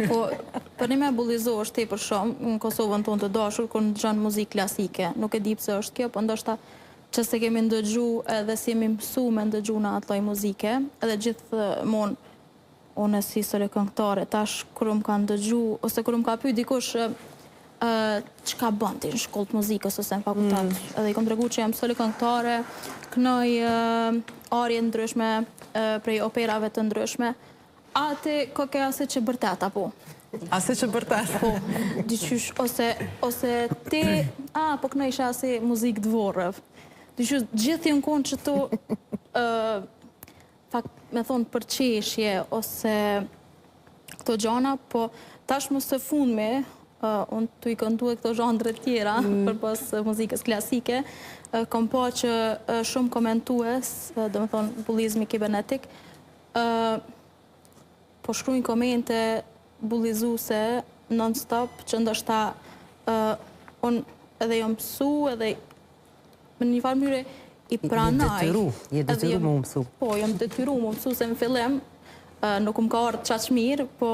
Po, për një me bulizo është tepër shumë, në Kosovën tonë të dashur, kur në dëgjon muzikë klasike. Nuk e di pse është kjo, po ndoshta që se kemi ndëgju edhe si jemi mësu me ndëgju në atë lloj muzike, edhe gjithmonë unë si sole këngëtare, tash kur më ka ndëgju, ose kur më ka pyet dikush çka bën ti në shkollë të muzikës ose në fakultet. Edhe i kam treguar që jam sole këngëtare, kënoj arje ndryshme prej operave të ndryshme. Ate koke ase që bërtet, apo? Ase që bërtet? Po, diqysh, ose ti, po këna isha ase muzikë dvorëv. Diqysh, gjithë jenë konë që tu, me thonë përqeshje, ose këto gjana, po tash më së fundmi, unë të i këndu e këto zhandre tjera, për pas muzikës klasike, kom po që shumë komentues, dhe me thonë bullizmi kibernetik, po shkrujnë komente bullizuse non-stop, që ndoshta unë edhe jam mësu, edhe me një farë mënyre i pranaj. Je detyru më mësu. Po, jam detyru më mësu, se në fillim nuk më ka ardhë qaq mirë, po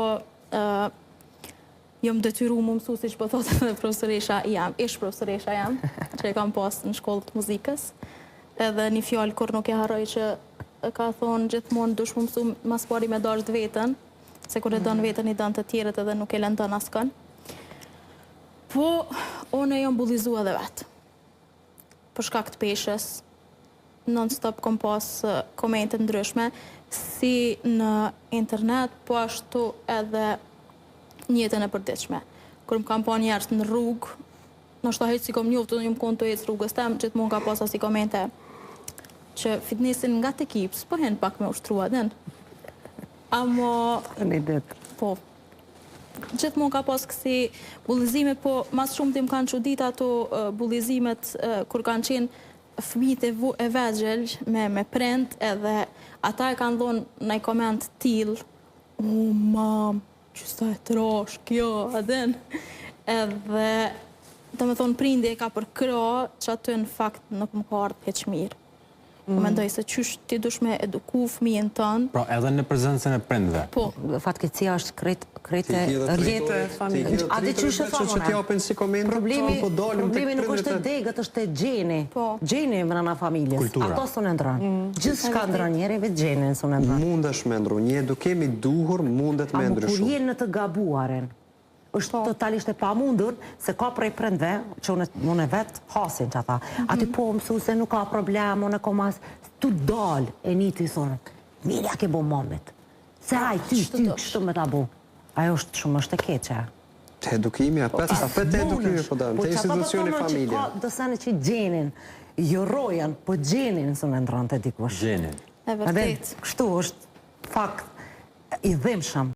jam detyru më mësu, si që po thotë edhe profesoresha jam, ish profesoresha jam, që e kam pas në shkollë të muzikës, edhe një fjallë kur nuk e harroj që ka thonë gjithmonë dush më mësu mas pari me dasht vetën, se kur e dënë vetën i dënë të tjerët edhe nuk e lëndën askën. Po, unë e jam bullizu edhe vetë. Për shkak të peshës, non-stop kom pas komente ndryshme, si në internet, po ashtu edhe njëtën e përditshme. Kër më kam pa njerës në rrugë, nështë ta heqë si kom njoftë, një më konë të ecë rrugës tem, gjithmonë ka pas asi komente që fitnessin nga të kips, po hen pak me ushtrua den. Amo... Një ditë. Po. Gjithmonë ka pas kësi bullizime, po mas shumë tim kanë qudit ato bullizimet kur kanë qenë fëmijët e vegjel me prend, edhe ata e kanë dhonë në koment t'il, mam, që sta e trash kjo, adin. Edhe, të me thonë, prindi e ka përkra, që aty në fakt nuk më ka ardhë heq mirë. Mendoj se qysh ti dush me eduku fëmijën tënë. Pra, edhe në prezencën e prindve. Po. Fatkecia është krete rjetë familje. A di qysh e famone? Që t'japin si komente, problemi nuk është e degët, është e gjeni. Gjeni e mërana familjes. Kultura. Ato së në ndronë. Gjithë shka ndronë njeri, vetë gjeni së në ndronë. Mundesh me ndru, një edukimi duhur mundet me ndryshu. Kur jenë në të gabuaren, është totalisht e pa mundur, se ka prej prendve, që unë e vetë hasin që ata. Ati po mësu se nuk ka problem, unë e komas, tu dalë e një të thonë, mirja ke bo momit. Se aj, ty, kështu me ta bo. Ajo është shumë është e keqe. Të edukimi, apet të edukimi, po dëmë, të institucioni familje. Po që ka dësane që gjenin, jo rojan, po gjenin së në ndronë të dikush. Gjenin. E vërtet. Kështu është fakt i dhimshëm.